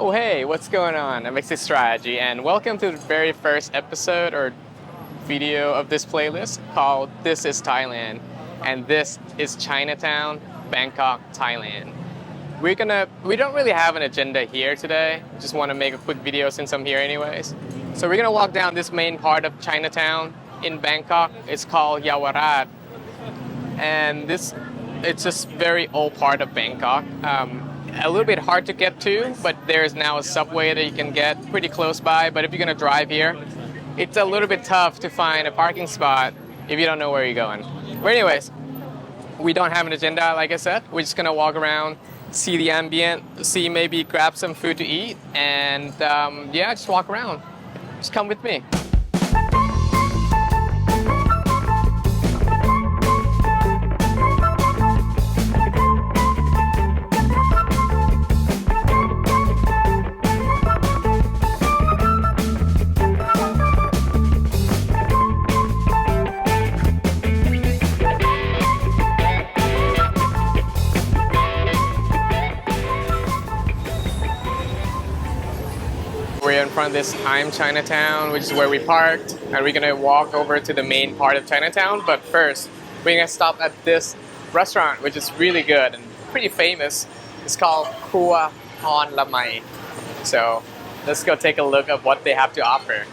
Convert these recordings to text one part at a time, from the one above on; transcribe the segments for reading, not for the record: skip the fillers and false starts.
Oh hey, what's going on? I'm Mixed Strategy and welcome to the very first episode or video of this playlist called This is Thailand, and this is Chinatown, Bangkok, Thailand. We don't really have an agenda here today. Just want to make a quick video since I'm here anyways. So we're gonna walk down this main part of Chinatown in Bangkok. It's called Yaowarat, and it's just very old part of Bangkok. A little bit hard to get to, but there's now a subway that you can get pretty close by. But if you're gonna drive here, it's a little bit tough to find a parking spot if you don't know where you're going. But anyways, we don't have an agenda, like I said. We're just gonna walk around, see the ambient, maybe grab some food to eat, and yeah, just walk around. Just come with me. We're in front of this Chinatown, which is where we parked, and we're gonna walk over to the main part of Chinatown. But first, we're gonna stop at this restaurant, which is really good and pretty famous. It's called Khua Hon Lamai. So let's go take a look at what they have to offer.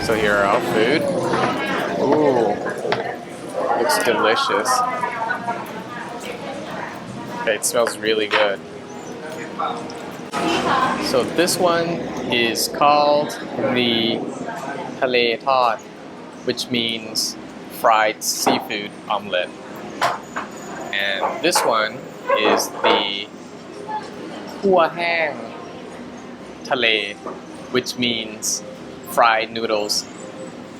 So here are our food. Ooh, looks delicious. Okay, it smells really good. So this one is called the Thale Thot, which means fried seafood omelet. And this one is the Hua Hang Thale, which means fried noodles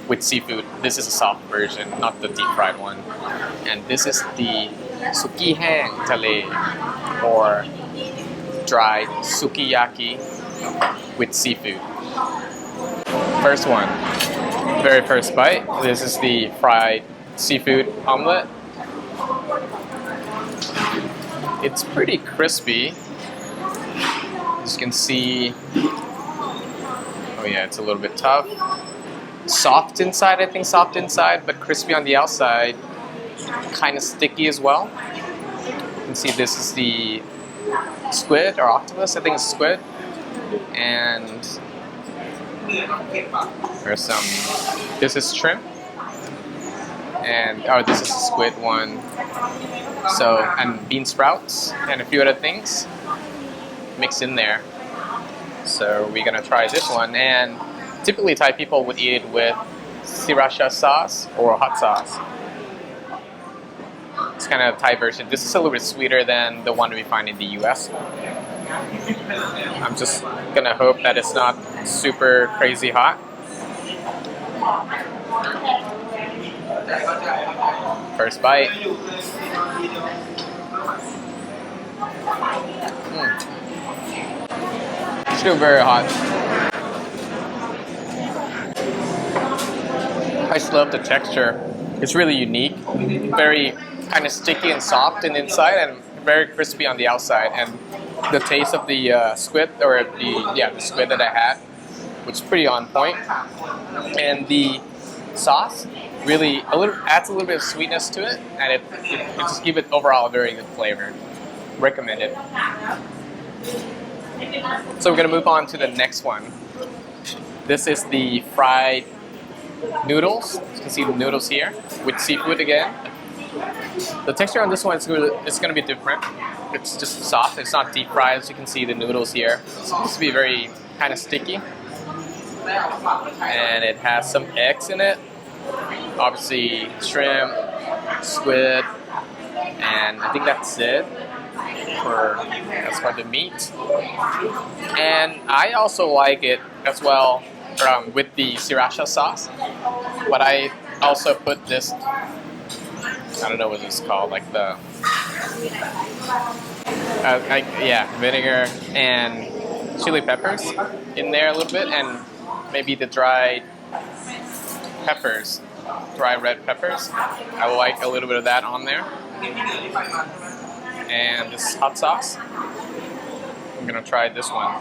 with seafood. This is a soft version, not the deep fried one. And this is the Suki Hang Thale, or dried sukiyaki with seafood. First one, very first bite. This is the fried seafood omelet. It's pretty crispy. As you can see, oh yeah, it's a little bit tough. Soft inside, I think soft inside, but crispy on the outside. Kind of sticky as well. You can see this is the squid or octopus, I think it's squid. And there's this is shrimp. And, oh, this is the squid one. So, and bean sprouts and a few other things mixed in there. So we're gonna try this one, and typically Thai people would eat it with sriracha sauce or hot sauce. It's kind of a Thai version. This is a little bit sweeter than the one we find in the US. I'm just gonna hope that it's not super crazy hot. First bite. Still very hot. I just love the texture. It's really unique. Very kind of sticky and soft in the inside, and very crispy on the outside. And the taste of the squid, or the squid that I had, which is pretty on point. And the sauce really adds a little bit of sweetness to it, and it just gives it overall a very good flavor. Recommend it. So we're gonna move on to the next one. This is the fried noodles. You can see the noodles here with seafood again. The texture on this one is gonna be different. It's just soft. It's not deep fried, as you can see the noodles here. It's supposed to be very kind of sticky, and it has some eggs in it. Obviously shrimp, squid, and I think that's it. As for the meat, and I also like it as well with the sriracha sauce, but I also put this I don't know what it's called, like the vinegar and chili peppers in there a little bit, and maybe the dried peppers, dry red peppers. I like a little bit of that on there. And this hot sauce. I'm gonna try this one.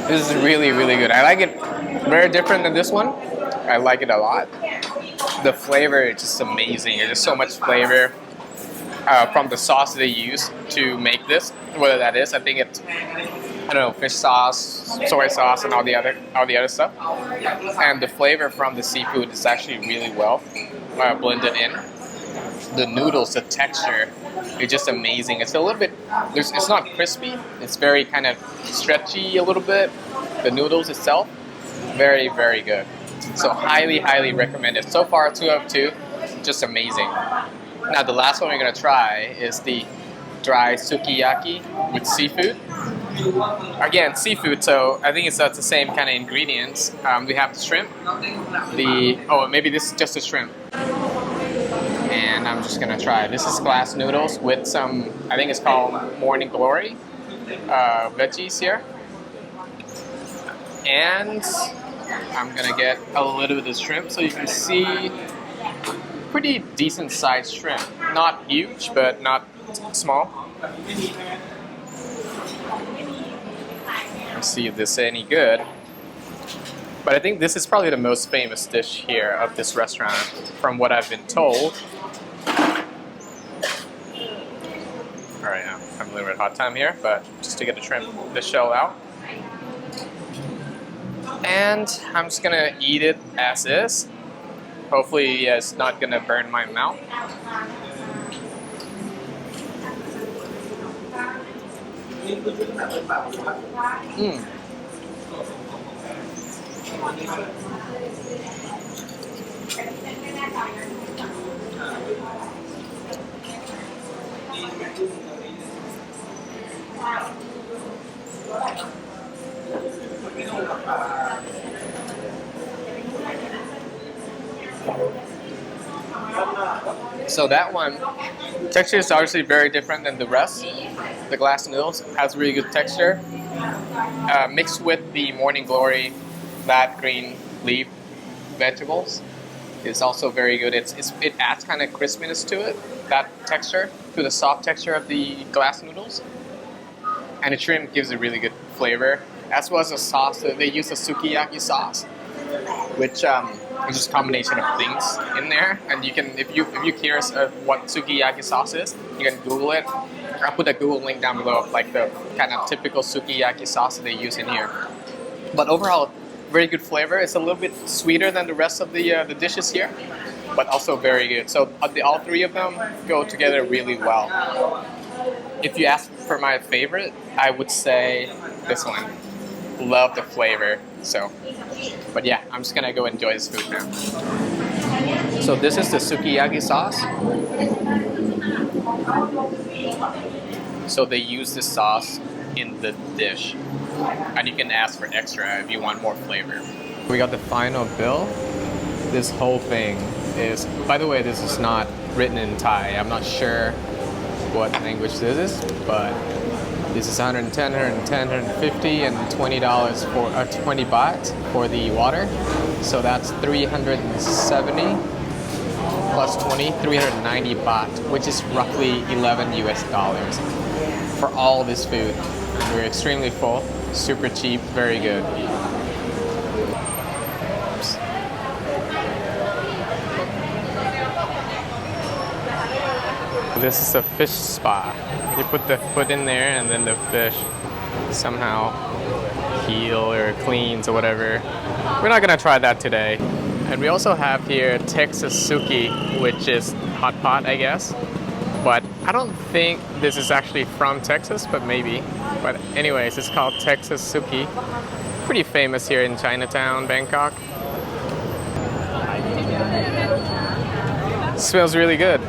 This is really, really good. I like it very different than this one. I like it a lot. The flavor is just amazing. There's just so much flavor from the sauce they use to make this. Whether that is, I think it's, I don't know, fish sauce, soy sauce, and all the other stuff. And the flavor from the seafood is actually really well blended in. The noodles, the texture, it's just amazing. It's a little bit, it's not crispy. It's very kind of stretchy a little bit. The noodles itself, very, very good. So highly, highly recommended. So far, 2 out of 2, just amazing. Now the last one we're gonna try is the dry sukiyaki with seafood. Again, seafood, so I think it's the same kind of ingredients. We have the shrimp, maybe this is just a shrimp. And I'm just gonna try. This is glass noodles with some, I think it's called Morning Glory veggies here. And I'm gonna get a little bit of shrimp so you can see pretty decent sized shrimp. Not huge, but not small. Let's see if this is any good. But I think this is probably the most famous dish here of this restaurant, from what I've been told. Alright, I'm having a little bit of hot time here, but just to get the shell out. And I'm just gonna eat it as is. Hopefully it's not gonna burn my mouth. So that one, texture is obviously very different than the rest. The glass noodles has really good texture. Mixed with the Morning Glory flat green leaf vegetables is also very good. It adds kind of crispiness to it, that texture, to the soft texture of the glass noodles. And the shrimp gives a really good flavor, as well as the sauce. They use a sukiyaki sauce, which is just a combination of things in there. And you can, if you're curious of what sukiyaki sauce is, you can Google it. I'll put a Google link down below of like the kind of typical sukiyaki sauce that they use in here. But overall, very good flavor. It's a little bit sweeter than the rest of the dishes here, but also very good. So all 3 of them go together really well. If you ask for my favorite, I would say this one. Love the flavor. So, but yeah, I'm just gonna go enjoy this food now. So this is the sukiyaki sauce. So they use this sauce in the dish, and you can ask for extra if you want more flavor. We got the final bill. This whole thing is, by the way, this is not written in Thai. I'm not sure what language this is, but this is 110, 150, and $20 for 20 baht for the water. So that's 370 plus 20, 390 baht, which is roughly 11 US dollars for all this food. We're extremely full, super cheap, very good. Oops. This is a fish spa. You put the foot in there and then the fish somehow heal or cleans or whatever. We're not gonna try that today. And we also have here Texas Suki, which is hot pot, I guess. But I don't think this is actually from Texas, but maybe. But anyways, it's called Texas Suki. Pretty famous here in Chinatown, Bangkok. Smells really good.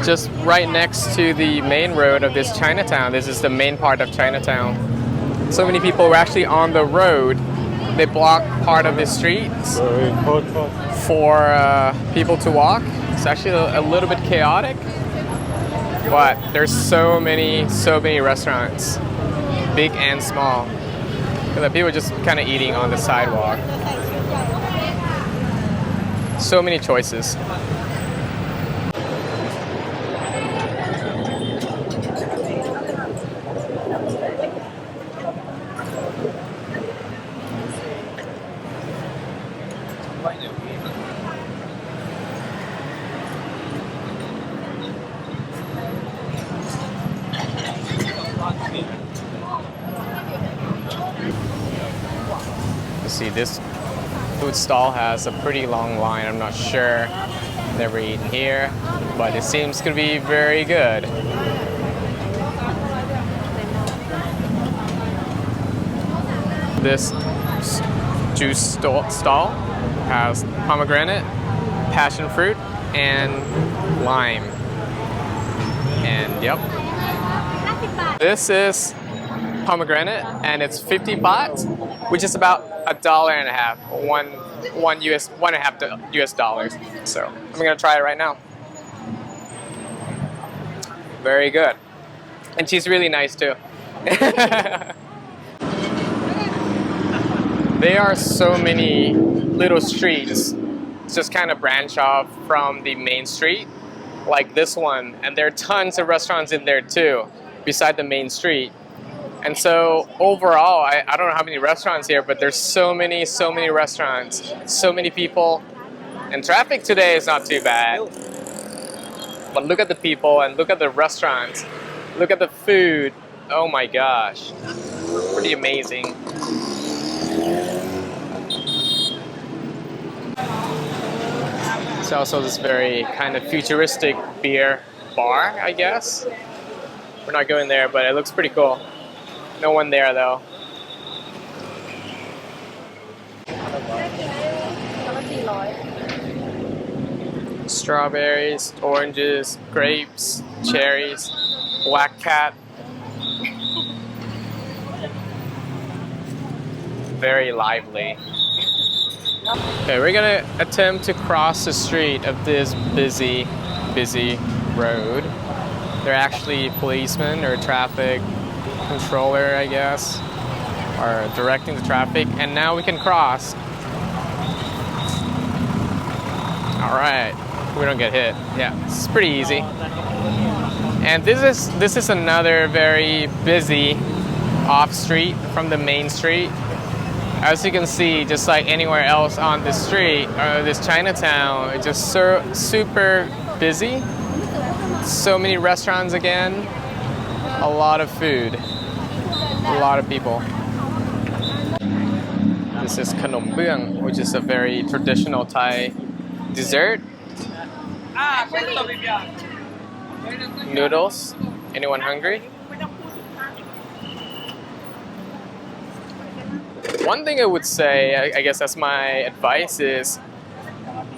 just right next to the main road of this Chinatown. This is the main part of Chinatown. So many people were actually on the road. They blocked part of the streets for people to walk. It's actually a little bit chaotic, but there's so many restaurants, big and small. The people are just kind of eating on the sidewalk. So many choices. See, this food stall has a pretty long line. I'm not sure. Never eaten here, but it seems to be very good. This juice stall has pomegranate, passion fruit, and lime. And yep, this is pomegranate, and it's 50 baht, which is about $1.50, $1.50 US dollars. So I'm gonna try it right now. Very good, and she's really nice too. There are so many little streets, just kind of branch off from the main street, like this one, and there are tons of restaurants in there too, beside the main street. And so overall, I don't know how many restaurants here, but there's so many restaurants, so many people, and traffic today is not too bad. But look at the people and look at the restaurants, look at the food. Oh my gosh, pretty amazing. It's also this very kind of futuristic beer bar, I guess. We're not going there, but it looks pretty cool. No one there though. Strawberries, oranges, grapes, cherries, black cat. Very lively. Okay, we're gonna attempt to cross the street of this busy road. They're actually policemen or traffic controller, I guess, are directing the traffic, and now we can cross. All right, we don't get hit. Yeah, it's pretty easy. And this is another very busy off street from the main street. As you can see, just like anywhere else on this street or this Chinatown, it's just super busy. So many restaurants again, a lot of food, a lot of people. This is Khanom Beung, which is a very traditional Thai dessert. Noodles. Anyone hungry? One thing I would say, I guess that's my advice, is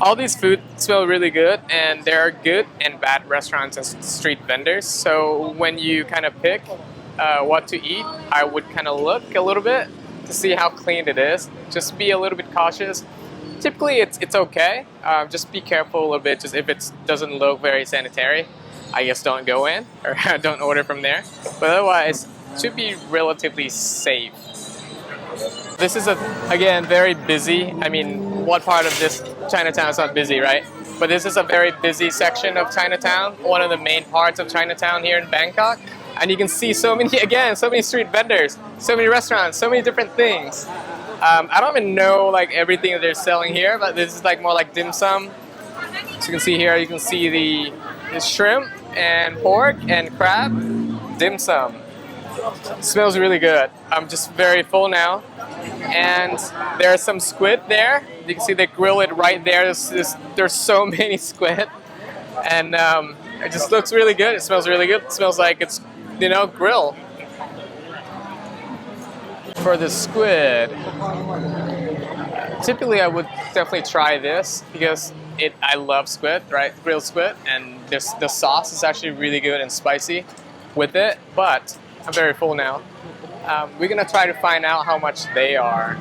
all these food smell really good, and there are good and bad restaurants and street vendors. So when you kind of pick what to eat, I would kind of look a little bit to see how clean it is. Just be a little bit cautious. Typically it's okay. Just be careful a little bit. Just if it doesn't look very sanitary, I guess don't go in or don't order from there. But otherwise, it should be relatively safe. This is again very busy. I mean, what part of this Chinatown is not busy, right? But this is a very busy section of Chinatown, one of the main parts of Chinatown here in Bangkok. And you can see so many street vendors, so many restaurants, so many different things. I don't even know like everything that they're selling here, but this is like more like dim sum. So you can see here, you can see the shrimp and pork and crab dim sum. It smells really good. I'm just very full now. And there's some squid there. You can see they grill it right there. There's so many squid. And it just looks really good. It smells really good. It smells like it's, you know, grill. For the squid, typically I would definitely try this because I love squid, right? Grilled squid, and the sauce is actually really good and spicy with it. But I'm very full now. We're gonna try to find out how much they are.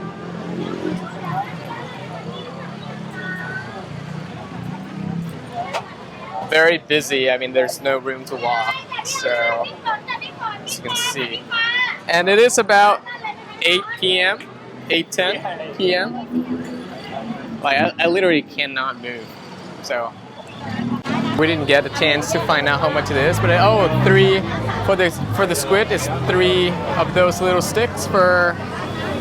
Very busy. I mean, there's no room to walk, so as you can see. And it is about 8 p.m., 8:10 p.m. Like I literally cannot move. So we didn't get a chance to find out how much it is, but three for the squid is 3 of those little sticks for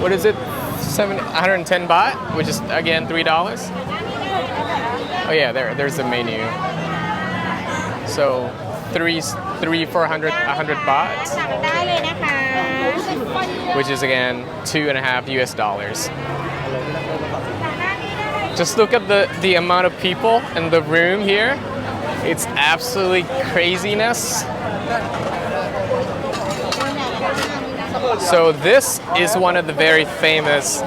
what is it? 110 baht, which is again $3. Oh yeah, there's the menu. So 3 for 100 baht, which is again $2.5 US. Just look at the amount of people in the room here. It's absolutely craziness. So this is one of the very famous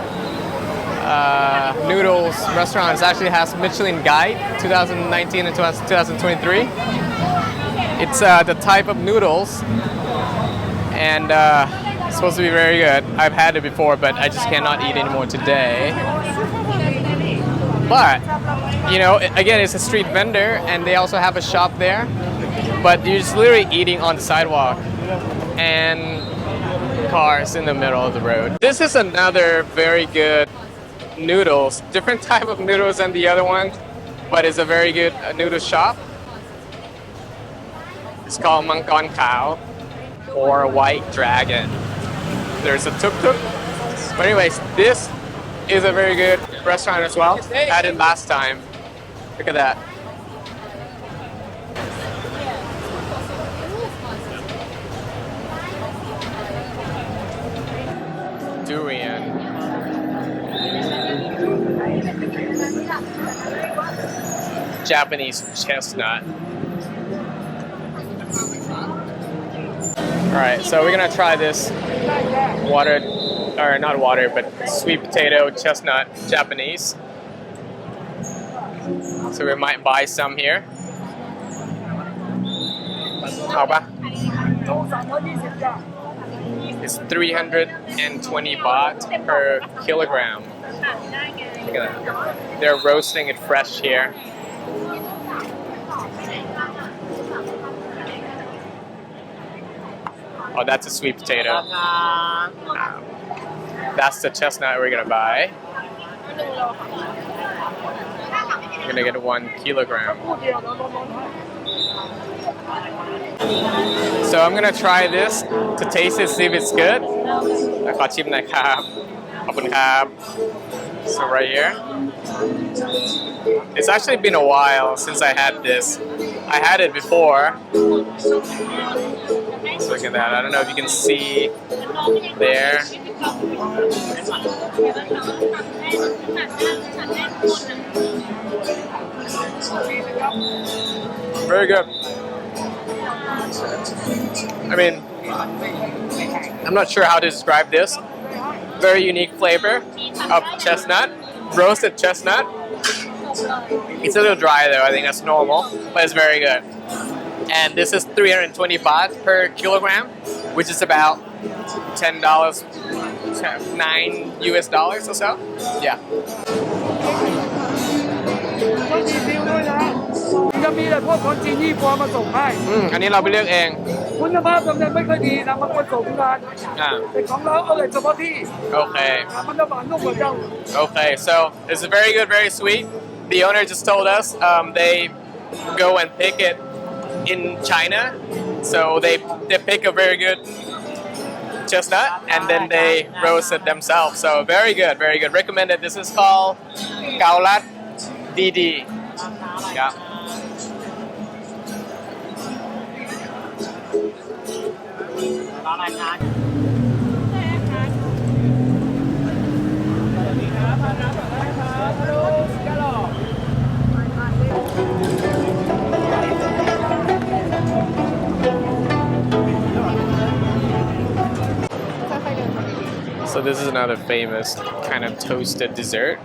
noodles restaurants. It actually has Michelin Guide 2019 and 2023. It's the type of noodles, and it's supposed to be very good. I've had it before, but I just cannot eat anymore today. But, you know, again, it's a street vendor, and they also have a shop there. But you're just literally eating on the sidewalk, and cars in the middle of the road. This is another very good noodles, different type of noodles than the other one, but it's a very good noodle shop. It's called Mangkon Khao or White Dragon. There's a tuk-tuk. But anyways, this is a very good restaurant as well. Had it last time. Look at that. Durian. Japanese chestnut. Alright, so we're gonna try this watered, or not watered, but sweet potato chestnut Japanese. So we might buy some here. How about? It's 320 baht per kilogram. Look at that. They're roasting it fresh here. Oh, that's a sweet potato. That's the chestnut we're gonna buy. We're gonna get 1 kilogram. So I'm gonna try this to taste it, see if it's good. ขอชิมหน่อยครับ ขอบคุณครับ So right here. It's actually been a while since I had this. I had it before. So look at that. I don't know if you can see there. Very good. I mean, I'm not sure how to describe this. Very unique flavor of chestnut, roasted chestnut. It's a little dry though, I think that's normal, but it's very good. And this is 320 baht per kilogram, which is about $10, $9 US or so. Yeah. จะมีแต่พวกคนจีนยี่ปัวมาส่งให้ อันนี้เราไปเลือกเอง คุณภาพสำเร็จไม่ค่อยดีนะมันผสมกันแต่ของเราเอาเลยเฉพาะที่ Okay. มันจะหวานนุ่มกว่าเจ้า Okay, so it's very good, very sweet. The owner just told us they go and pick it in China, so they pick a very good chestnut and then they roast it themselves. So very good, very good. Recommended. This is called Yaowarat Road. Yeah. So this is another famous kind of toasted dessert.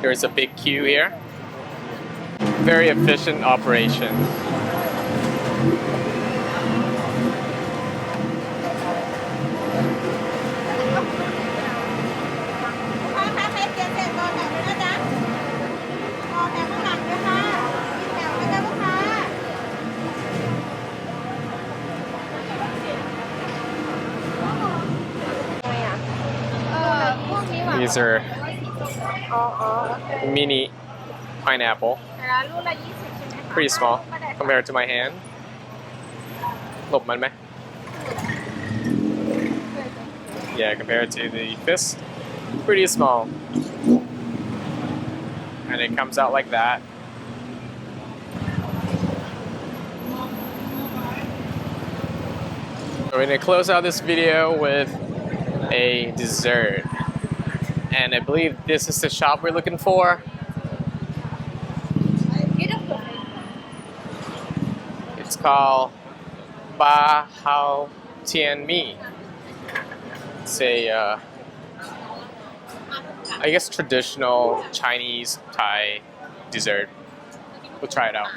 There's a big queue here. Very efficient operation. These are mini pineapple. Pretty small compared to my hand. หลบมันไหม? Yeah, compared to the fist, pretty small. And it comes out like that. We're going to close out this video with a dessert. And I believe this is the shop we're looking for. It's called Ba Hao Tian Mi. It's a, I guess, traditional Chinese Thai dessert. We'll try it out.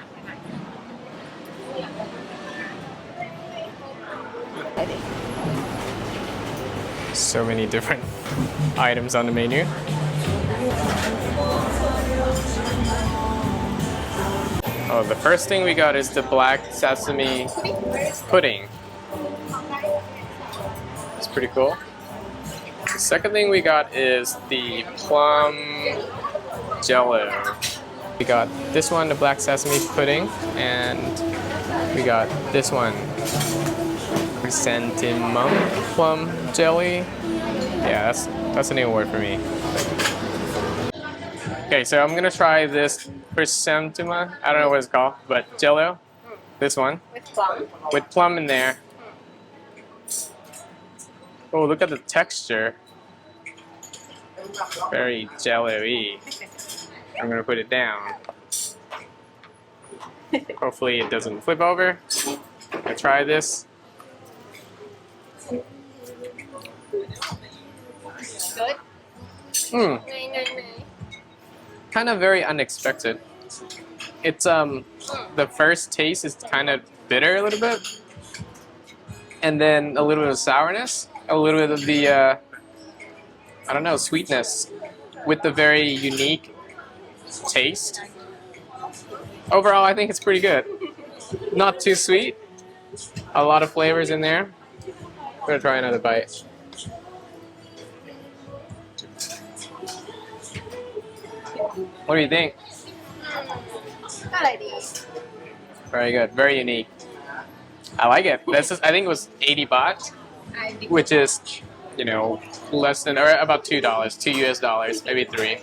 So many different items on the menu. Oh, the first thing we got is the black sesame pudding. It's pretty cool. The second thing we got is the plum jello. We got this one, the black sesame pudding, and we got this one, chrysanthemum plum jelly. Yeah, that's a new word for me. Okay, so I'm gonna try this chrysanthemum. I don't know what it's called, but jello. This one. With plum. With plum in there. Oh, look at the texture. Very jello-y. I'm gonna put it down. Hopefully it doesn't flip over. I'll try this. Good. Kind of very unexpected. It's the first taste is kind of bitter a little bit, and then a little bit of sourness, a little bit of the I don't know, sweetness, with the very unique taste. Overall, I think it's pretty good. Not too sweet. A lot of flavors in there. I'm gonna try another bite. What do you think? Very good, very unique. I like it. I think it was 80 baht, which is, you know, less than, or about $2, $2 US, maybe 3.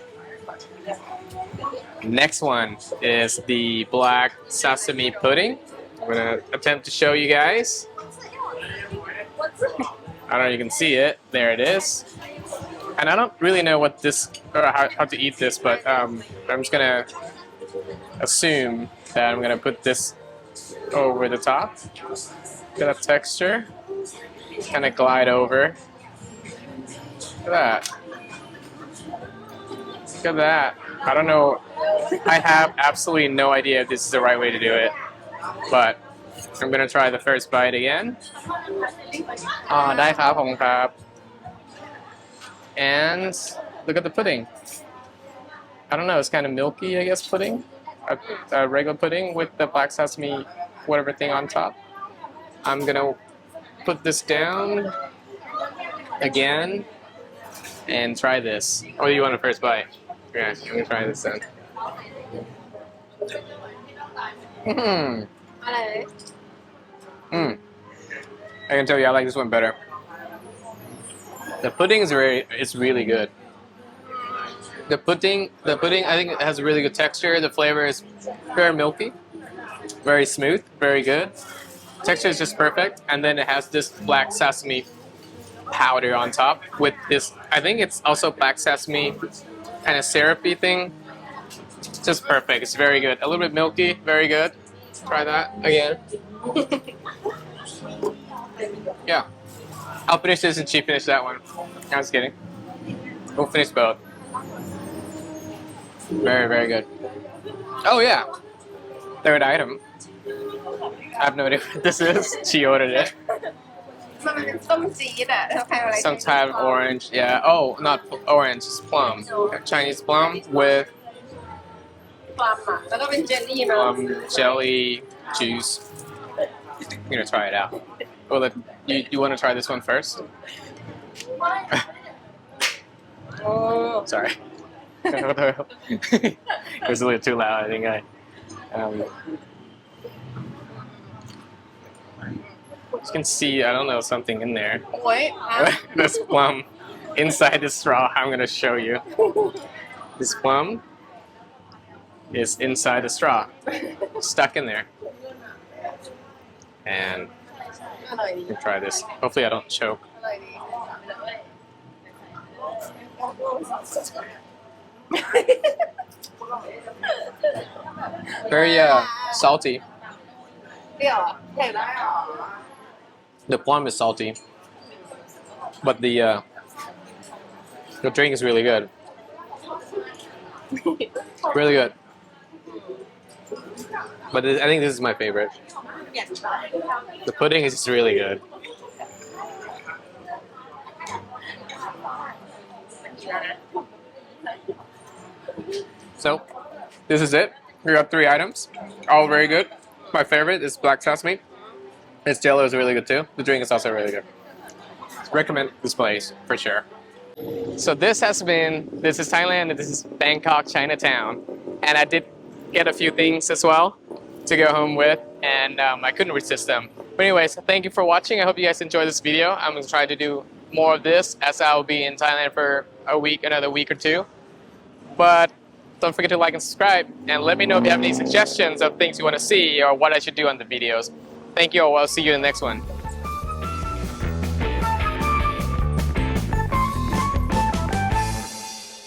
Next one is the black sesame pudding. I'm gonna attempt to show you guys. I don't know if you can see it. There it is. And I don't really know what this, or how to eat this, but I'm just gonna assume that I'm gonna put this over the top. Get a texture. Kind of glide over. Look at that. Look at that. I don't know. I have absolutely no idea if this is the right way to do it, but I'm gonna try the first bite again. ได้ครับผมครับ And look at the pudding. I don't know, it's kind of milky, I guess, pudding. A regular pudding with the black sesame whatever thing on top. I'm gonna put this down again and try this. Oh, you want a first bite? Yeah, I'm gonna try this then. I can tell you I like this one better. The pudding is really good. The pudding I think it has a really good texture. The flavor is very milky, very smooth, very good. Texture is just perfect, and then it has this black sesame powder on top with this. I think it's also black sesame kind of syrupy thing. Just perfect. It's very good. A little bit milky, very good. Try that again. Yeah. I'll finish this and she finished that one. I'm just kidding. We'll finish both. Very, very good. Oh yeah, third item. I have no idea what this is. She ordered it. มันเป็นส้มจี๊ดอะถ้าใครเอาอะไร Some type of orange. Yeah. Oh, not orange. It's plum. Chinese plum with ปลาหมักแล้วก็เป็นเจลลี่มา jelly juice. I'm gonna try it out. Well, you want to try this one first? โอ้ Sorry. It was a little too loud. I think you can see, I don't know, something in there. โอ้ย This plum inside the straw. I'm gonna show you. This plum is inside the straw, stuck in there. And อร่อยดี let me try this. Hopefully, I don't choke. อร่อยดี Very salty. เปรี้ยวอ่ะเผ็ดอ่ะ The plum is salty, but the drink is really good. Really good. But I think this is my favorite. The pudding is just really good. So, this is it. We got 3 items, all very good. My favorite is black sesame. Its jello is really good too. The drink is also really good. Recommend this place for sure. So this is Thailand, and this is Bangkok, Chinatown. And I did get a few things as well to go home with, and I couldn't resist them. But anyways, thank you for watching. I hope you guys enjoyed this video. I'm going to try to do more of this as I'll be in Thailand for another week or 2. But don't forget to like and subscribe, and let me know if you have any suggestions of things you want to see or what I should do on the videos. Thank you all. I'll see you in the next one.